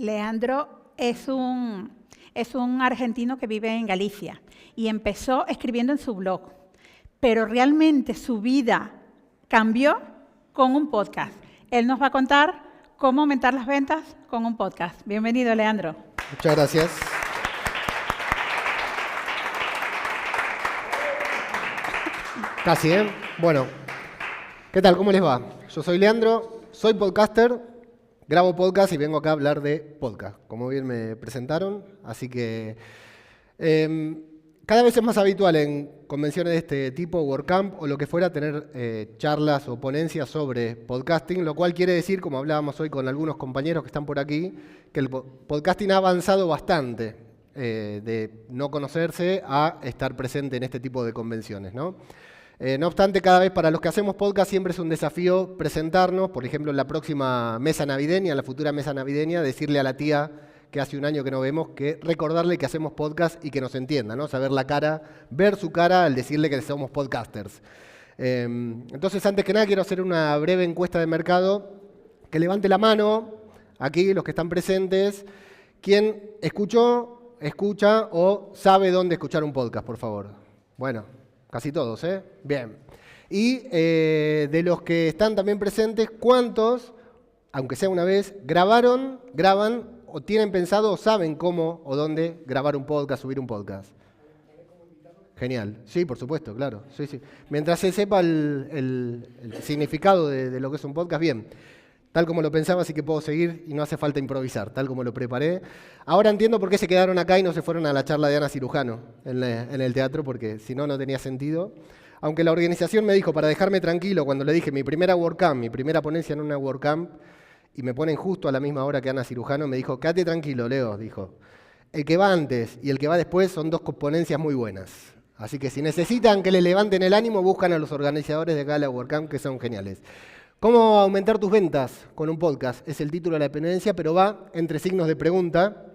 Leandro es un argentino que vive en Galicia y empezó escribiendo en su blog, pero realmente su vida cambió con un podcast. Él nos va a contar cómo aumentar las ventas con un podcast. Bienvenido, Leandro. Muchas gracias. Casi, ¿eh? Bueno, ¿qué tal? ¿Cómo les va? Yo soy Leandro, soy podcaster, grabo podcast y vengo acá a hablar de podcast, como bien me presentaron. Así que cada vez es más habitual en convenciones de este tipo, WordCamp o lo que fuera, tener charlas o ponencias sobre podcasting, lo cual quiere decir, como hablábamos hoy con algunos compañeros que están por aquí, que el podcasting ha avanzado bastante de no conocerse a estar presente en este tipo de convenciones, ¿no? No obstante, cada vez para los que hacemos podcast siempre es un desafío presentarnos, por ejemplo, en la próxima mesa navideña, en la futura mesa navideña, decirle a la tía que hace un año que no vemos, que recordarle que hacemos podcast y que nos entienda, ¿no? Saber la cara, ver su cara al decirle que somos podcasters. Entonces, antes que nada, quiero hacer una breve encuesta de mercado. Que levante la mano, aquí, los que están presentes, ¿quién escuchó, escucha o sabe dónde escuchar un podcast, por favor? Bueno, casi todos, ¿eh? Bien. Y de los que están también presentes, ¿cuántos, aunque sea una vez, graban o tienen pensado o saben cómo o dónde grabar un podcast, subir un podcast? Genial. Sí, por supuesto, claro. Sí, sí. Mientras se sepa el significado de lo que es un podcast, bien. Tal como lo pensaba, así que puedo seguir y no hace falta improvisar, tal como lo preparé. Ahora entiendo por qué se quedaron acá y no se fueron a la charla de Ana Cirujano en el teatro, porque si no, no tenía sentido. Aunque la organización me dijo, para dejarme tranquilo, cuando le dije mi primera WordCamp, mi primera ponencia en una WordCamp, y me ponen justo a la misma hora que Ana Cirujano, me dijo, quédate tranquilo, Leo, dijo. El que va antes y el que va después son dos ponencias muy buenas. Así que si necesitan que le levanten el ánimo, buscan a los organizadores de acá de la WordCamp, que son geniales. ¿Cómo aumentar tus ventas con un podcast? Es el título de la ponencia, pero va entre signos de pregunta,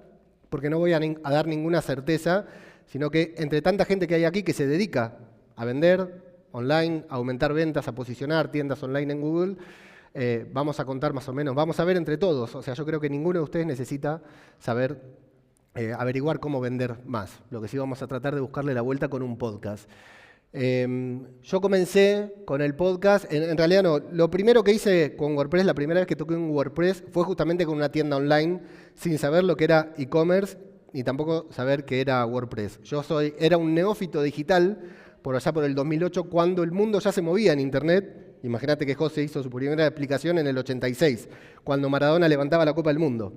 porque no voy a dar ninguna certeza, sino que entre tanta gente que hay aquí que se dedica a vender online, a aumentar ventas, a posicionar tiendas online en Google, vamos a contar más o menos, vamos a ver entre todos. O sea, yo creo que ninguno de ustedes necesita saber, averiguar cómo vender más. Lo que sí vamos a tratar de buscarle la vuelta con un podcast. Yo comencé con el podcast, en realidad no, lo primero que hice con WordPress, la primera vez que toqué un WordPress, fue justamente con una tienda online, sin saber lo que era e-commerce, ni tampoco saber qué era WordPress. Era un neófito digital, por allá por el 2008, cuando el mundo ya se movía en Internet. Imagínate que José hizo su primera aplicación en el 86, cuando Maradona levantaba la Copa del Mundo.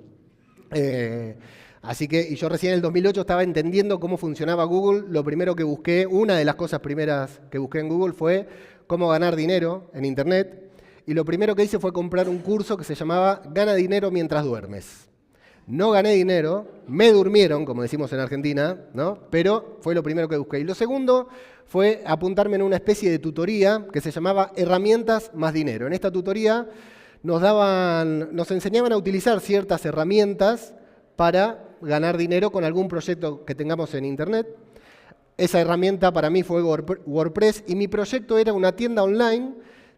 Así que, y yo recién en el 2008 estaba entendiendo cómo funcionaba Google. Lo primero que busqué, una de las cosas primeras que busqué en Google fue cómo ganar dinero en Internet. Y lo primero que hice fue comprar un curso que se llamaba Gana dinero mientras duermes. No gané dinero, me durmieron, como decimos en Argentina, ¿no? Pero fue lo primero que busqué. Y lo segundo fue apuntarme en una especie de tutoría que se llamaba Herramientas más Dinero. En esta tutoría nos enseñaban a utilizar ciertas herramientas para ganar dinero con algún proyecto que tengamos en Internet. Esa herramienta para mí fue WordPress y mi proyecto era una tienda online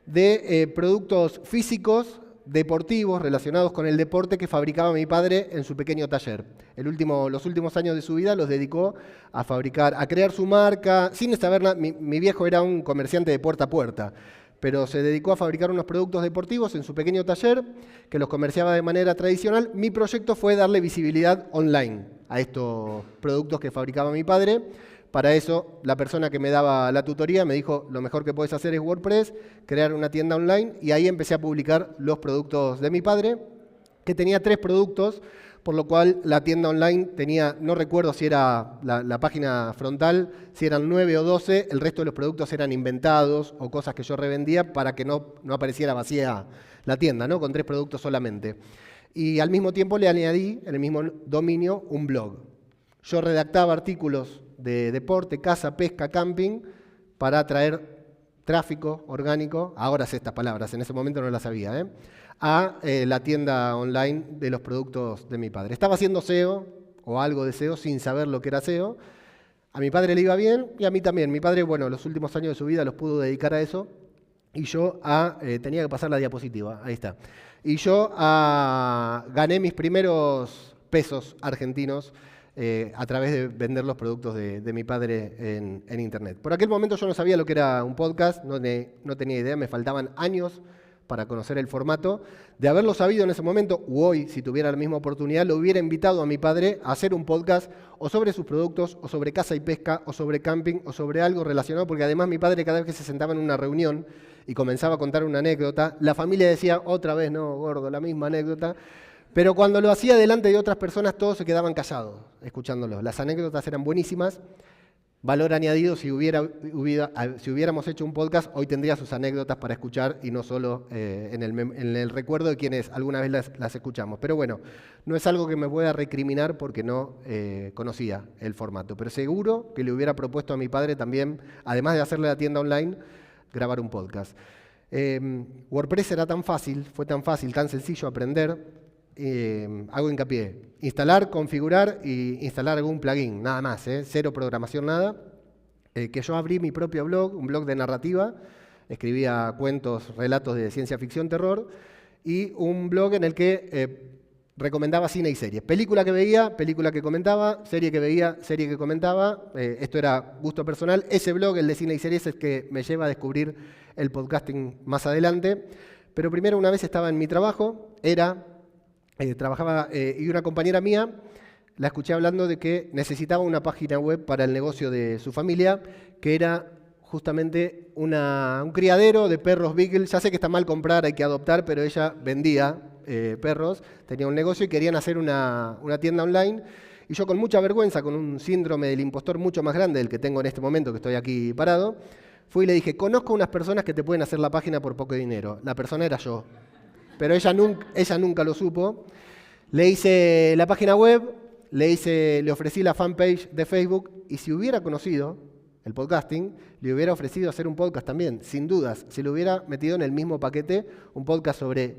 de productos físicos, deportivos, relacionados con el deporte que fabricaba mi padre en su pequeño taller. Los últimos años de su vida los dedicó a crear su marca, sin saber nada. Mi viejo era un comerciante de puerta a puerta, pero se dedicó a fabricar unos productos deportivos en su pequeño taller, que los comerciaba de manera tradicional. Mi proyecto fue darle visibilidad online a estos productos que fabricaba mi padre. Para eso, la persona que me daba la tutoría me dijo, lo mejor que puedes hacer es WordPress, crear una tienda online, y ahí empecé a publicar los productos de mi padre, que tenía 3 productos, por lo cual la tienda online tenía, no recuerdo si era la página frontal, si eran 9 o 12, el resto de los productos eran inventados o cosas que yo revendía para que no apareciera vacía la tienda, ¿no? Con 3 productos solamente. Y al mismo tiempo le añadí, en el mismo dominio, un blog. Yo redactaba artículos de deporte, caza, pesca, camping, para atraer tráfico orgánico, ahora sé estas palabras, en ese momento no las sabía, a la tienda online de los productos de mi padre. Estaba haciendo SEO, o algo de SEO, sin saber lo que era SEO. A mi padre le iba bien y a mí también. Mi padre, bueno, los últimos años de su vida los pudo dedicar a eso. y yo tenía que pasar la diapositiva, ahí está. Y yo gané mis primeros pesos argentinos a través de vender los productos de mi padre en Internet. Por aquel momento yo no sabía lo que era un podcast, no tenía idea, me faltaban años para conocer el formato. De haberlo sabido en ese momento, u hoy, si tuviera la misma oportunidad, lo hubiera invitado a mi padre a hacer un podcast o sobre sus productos, o sobre caza y pesca, o sobre camping, o sobre algo relacionado, porque además mi padre cada vez que se sentaba en una reunión y comenzaba a contar una anécdota, la familia decía, otra vez, no, gordo, la misma anécdota. Pero cuando lo hacía delante de otras personas, todos se quedaban callados, escuchándolo. Las anécdotas eran buenísimas. Valor añadido, si hubiéramos hecho un podcast, hoy tendría sus anécdotas para escuchar y no solo en el recuerdo de quienes alguna vez las escuchamos. Pero bueno, no es algo que me pueda recriminar porque no conocía el formato. Pero seguro que le hubiera propuesto a mi padre también, además de hacerle la tienda online, grabar un podcast. WordPress era tan fácil, fue tan fácil, tan sencillo aprender. Hago hincapié, instalar, configurar y instalar algún plugin, nada más, cero programación, nada. Que yo abrí mi propio blog, un blog de narrativa, escribía cuentos, relatos de ciencia ficción, terror, y un blog en el que recomendaba cine y series. Película que veía, película que comentaba, serie que veía, serie que comentaba. Esto era gusto personal. Ese blog, el de cine y series, es que me lleva a descubrir el podcasting más adelante. Pero primero, una vez estaba en mi trabajo, trabajaba y una compañera mía la escuché hablando de que necesitaba una página web para el negocio de su familia, que era justamente un criadero de perros beagle. Ya sé que está mal comprar, hay que adoptar, pero ella vendía perros, tenía un negocio y querían hacer una tienda online. Y yo con mucha vergüenza, con un síndrome del impostor mucho más grande del que tengo en este momento, que estoy aquí parado, fui y le dije, conozco unas personas que te pueden hacer la página por poco dinero. La persona era yo. Pero ella nunca lo supo. Le hice la página web, le ofrecí la fanpage de Facebook, y si hubiera conocido el podcasting, le hubiera ofrecido hacer un podcast también, sin dudas. Si lo hubiera metido en el mismo paquete, un podcast sobre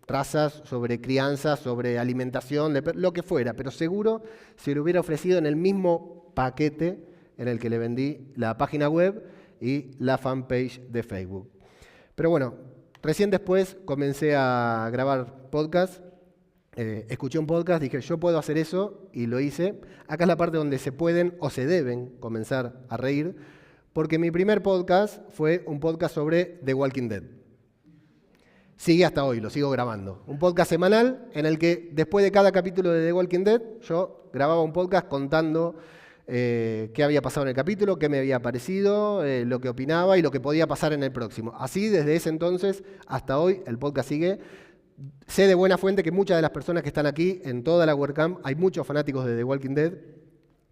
razas, sobre crianza, sobre alimentación, lo que fuera. Pero seguro se lo hubiera ofrecido en el mismo paquete en el que le vendí la página web y la fanpage de Facebook. Pero bueno, recién después comencé a grabar podcast, escuché un podcast, dije yo puedo hacer eso y lo hice. Acá es la parte donde se pueden o se deben comenzar a reír, porque mi primer podcast fue un podcast sobre The Walking Dead. Sigue hasta hoy, lo sigo grabando. Un podcast semanal en el que después de cada capítulo de The Walking Dead yo grababa un podcast contando qué había pasado en el capítulo, qué me había parecido, lo que opinaba y lo que podía pasar en el próximo. Así, desde ese entonces hasta hoy, el podcast sigue. Sé de buena fuente que muchas de las personas que están aquí, en toda la WordCamp, hay muchos fanáticos de The Walking Dead.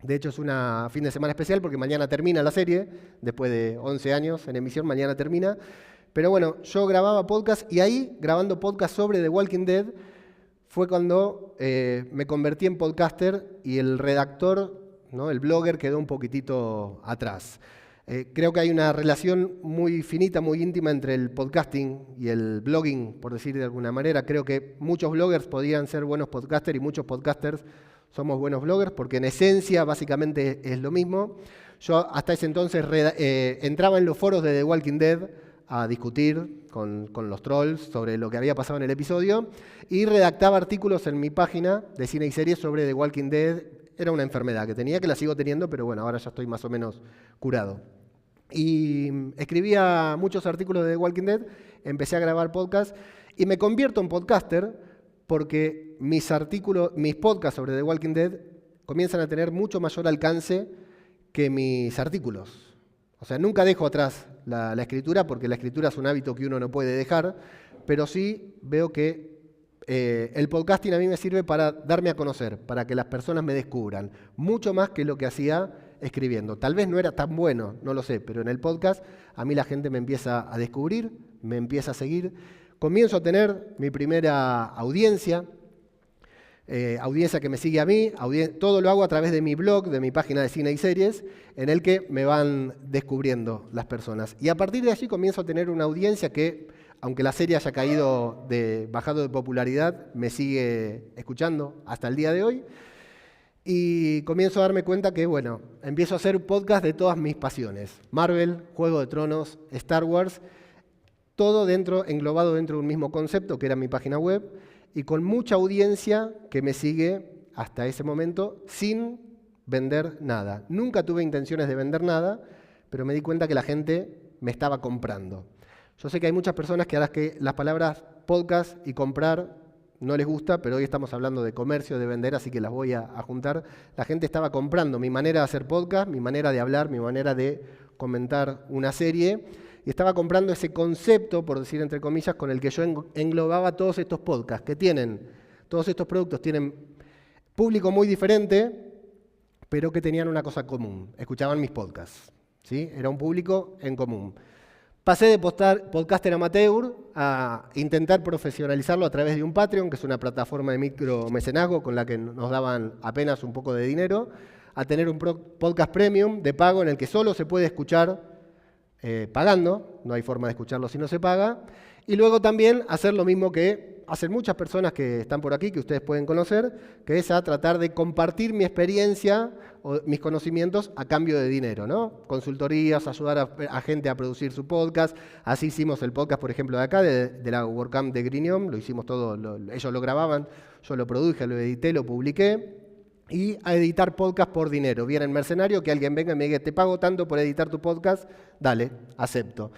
De hecho, es una fin de semana especial porque mañana termina la serie, después de 11 años en emisión, mañana termina. Pero bueno, yo grababa podcast y ahí, grabando podcast sobre The Walking Dead, fue cuando me convertí en podcaster y el redactor, ¿no? El blogger quedó un poquitito atrás. Creo que hay una relación muy finita, muy íntima entre el podcasting y el blogging, por decir de alguna manera. Creo que muchos bloggers podrían ser buenos podcasters y muchos podcasters somos buenos bloggers, porque en esencia básicamente es lo mismo. Yo hasta ese entonces entraba en los foros de The Walking Dead a discutir con los trolls sobre lo que había pasado en el episodio y redactaba artículos en mi página de cine y series sobre The Walking Dead. Era una enfermedad que tenía, que la sigo teniendo, pero bueno, ahora ya estoy más o menos curado. Y escribía muchos artículos de The Walking Dead, empecé a grabar podcast y me convierto en podcaster porque mis podcasts sobre The Walking Dead comienzan a tener mucho mayor alcance que mis artículos. O sea, nunca dejo atrás la escritura, porque la escritura es un hábito que uno no puede dejar, pero sí veo que el podcasting a mí me sirve para darme a conocer, para que las personas me descubran, mucho más que lo que hacía escribiendo. Tal vez no era tan bueno, no lo sé, pero en el podcast a mí la gente me empieza a descubrir, me empieza a seguir. Comienzo a tener mi primera audiencia que me sigue a mí. Todo lo hago a través de mi blog, de mi página de cine y series, en el que me van descubriendo las personas. Y a partir de allí comienzo a tener una audiencia que, aunque la serie haya bajado de popularidad, me sigue escuchando hasta el día de hoy. Y comienzo a darme cuenta que, bueno, empiezo a hacer podcast de todas mis pasiones. Marvel, Juego de Tronos, Star Wars. todo englobado dentro de un mismo concepto, que era mi página web, y con mucha audiencia que me sigue hasta ese momento sin vender nada. Nunca tuve intenciones de vender nada, pero me di cuenta que la gente me estaba comprando. Yo sé que hay muchas personas que a las palabras podcast y comprar no les gusta, pero hoy estamos hablando de comercio, de vender, así que las voy a juntar. La gente estaba comprando mi manera de hacer podcast, mi manera de hablar, mi manera de comentar una serie, y estaba comprando ese concepto, por decir entre comillas, con el que yo englobaba todos estos podcasts que tienen, todos estos productos tienen público muy diferente, pero que tenían una cosa común, escuchaban mis podcasts, ¿sí? Era un público en común. Pasé de podcaster amateur a intentar profesionalizarlo a través de un Patreon, que es una plataforma de micromecenazgo con la que nos daban apenas un poco de dinero, a tener un podcast premium de pago en el que solo se puede escuchar pagando, no hay forma de escucharlo si no se paga, y luego también hacer lo mismo que hacen muchas personas que están por aquí, que ustedes pueden conocer, que es a tratar de compartir mi experiencia o mis conocimientos a cambio de dinero, ¿no? Consultorías, ayudar a gente a producir su podcast. Así hicimos el podcast, por ejemplo, de acá, de la WordCamp de Grinion, lo hicimos todo, ellos lo grababan, yo lo produje, lo edité, lo publiqué. Y a editar podcast por dinero. Viene el mercenario, que alguien venga y me diga, te pago tanto por editar tu podcast, dale, acepto.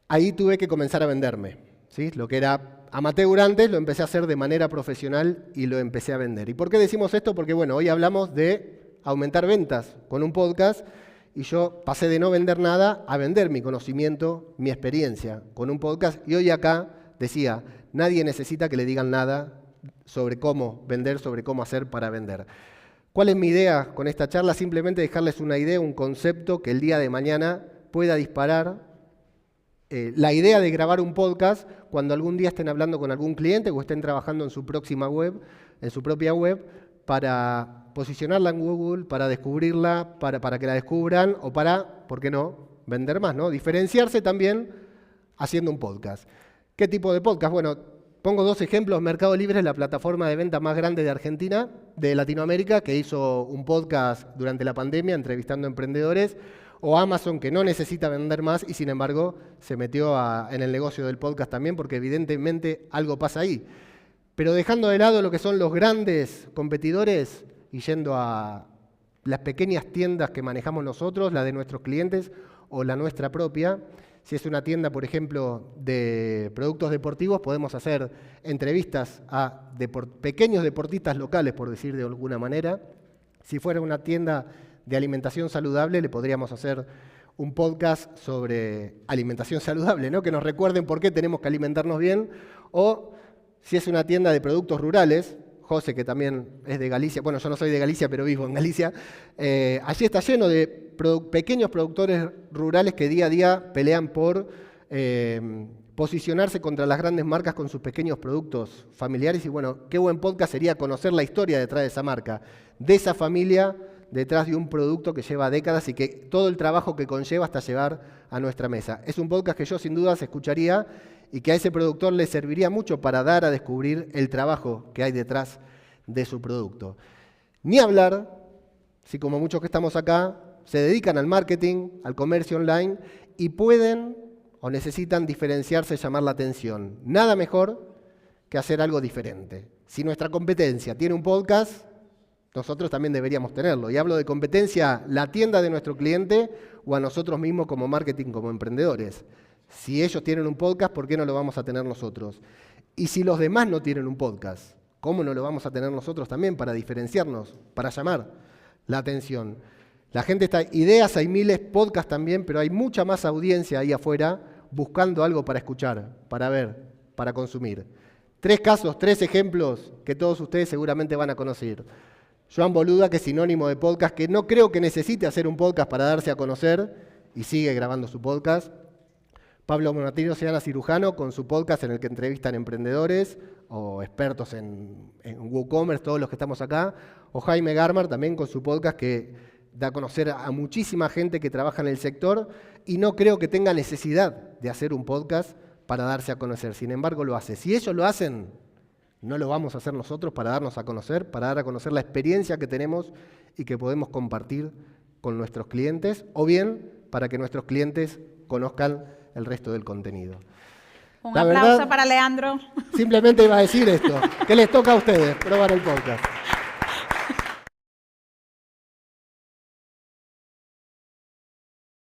Ahí tuve que comenzar a venderme, ¿sí? Lo que era amateur antes, lo empecé a hacer de manera profesional y lo empecé a vender. ¿Y por qué decimos esto? Porque bueno, hoy hablamos de aumentar ventas con un podcast y yo pasé de no vender nada a vender mi conocimiento, mi experiencia con un podcast. Y hoy acá decía, nadie necesita que le digan nada sobre cómo vender, sobre cómo hacer para vender. ¿Cuál es mi idea con esta charla? Simplemente dejarles una idea, un concepto que el día de mañana pueda disparar la idea de grabar un podcast cuando algún día estén hablando con algún cliente o estén trabajando en su próxima web, en su propia web, para posicionarla en Google, para descubrirla, para que la descubran o para, ¿por qué no?, vender más, ¿no? Diferenciarse también haciendo un podcast. ¿Qué tipo de podcast? Bueno, pongo dos ejemplos. Mercado Libre es la plataforma de venta más grande de Argentina, de Latinoamérica, que hizo un podcast durante la pandemia entrevistando emprendedores. O Amazon, que no necesita vender más y sin embargo se metió en el negocio del podcast también, porque evidentemente algo pasa ahí. Pero dejando de lado lo que son los grandes competidores y yendo a las pequeñas tiendas que manejamos nosotros, la de nuestros clientes o la nuestra propia. Si es una tienda, por ejemplo, de productos deportivos, podemos hacer entrevistas a pequeños deportistas locales, por decir de alguna manera. Si fuera una tienda de alimentación saludable, le podríamos hacer un podcast sobre alimentación saludable, ¿no? Que nos recuerden por qué tenemos que alimentarnos bien. O si es una tienda de productos rurales, José, que también es de Galicia, bueno, yo no soy de Galicia, pero vivo en Galicia, allí está lleno de pequeños productores rurales que día a día pelean por posicionarse contra las grandes marcas con sus pequeños productos familiares. Y bueno, qué buen podcast sería conocer la historia detrás de esa marca, de esa familia, detrás de un producto que lleva décadas y que todo el trabajo que conlleva hasta llegar a nuestra mesa. Es un podcast que yo sin dudas escucharía y que a ese productor le serviría mucho para dar a descubrir el trabajo que hay detrás de su producto. Ni hablar, si como muchos que estamos acá se dedican al marketing, al comercio online y pueden o necesitan diferenciarse, llamar la atención. Nada mejor que hacer algo diferente. Si nuestra competencia tiene un podcast, nosotros también deberíamos tenerlo. Y hablo de competencia, la tienda de nuestro cliente o a nosotros mismos como marketing, como emprendedores. Si ellos tienen un podcast, ¿por qué no lo vamos a tener nosotros? Y si los demás no tienen un podcast, ¿cómo no lo vamos a tener nosotros también para diferenciarnos, para llamar la atención? La gente está, ideas hay miles, podcasts también, pero hay mucha más audiencia ahí afuera buscando algo para escuchar, para ver, para consumir. 3 casos, 3 ejemplos que todos ustedes seguramente van a conocer. Joan Boluda, que es sinónimo de podcast, que no creo que necesite hacer un podcast para darse a conocer y sigue grabando su podcast. Pablo Monatino Seana Cirujano, con su podcast en el que entrevistan emprendedores o expertos en WooCommerce, todos los que estamos acá. O Jaime Garmar, también con su podcast que da a conocer a muchísima gente que trabaja en el sector y no creo que tenga necesidad de hacer un podcast para darse a conocer. Sin embargo, lo hace. Si ellos lo hacen, no lo vamos a hacer nosotros para darnos a conocer, para dar a conocer la experiencia que tenemos y que podemos compartir con nuestros clientes, o bien para que nuestros clientes conozcan el resto del contenido. Un La aplauso verdad, para Leandro. simplemente iba a decir esto, que les toca a ustedes probar el podcast.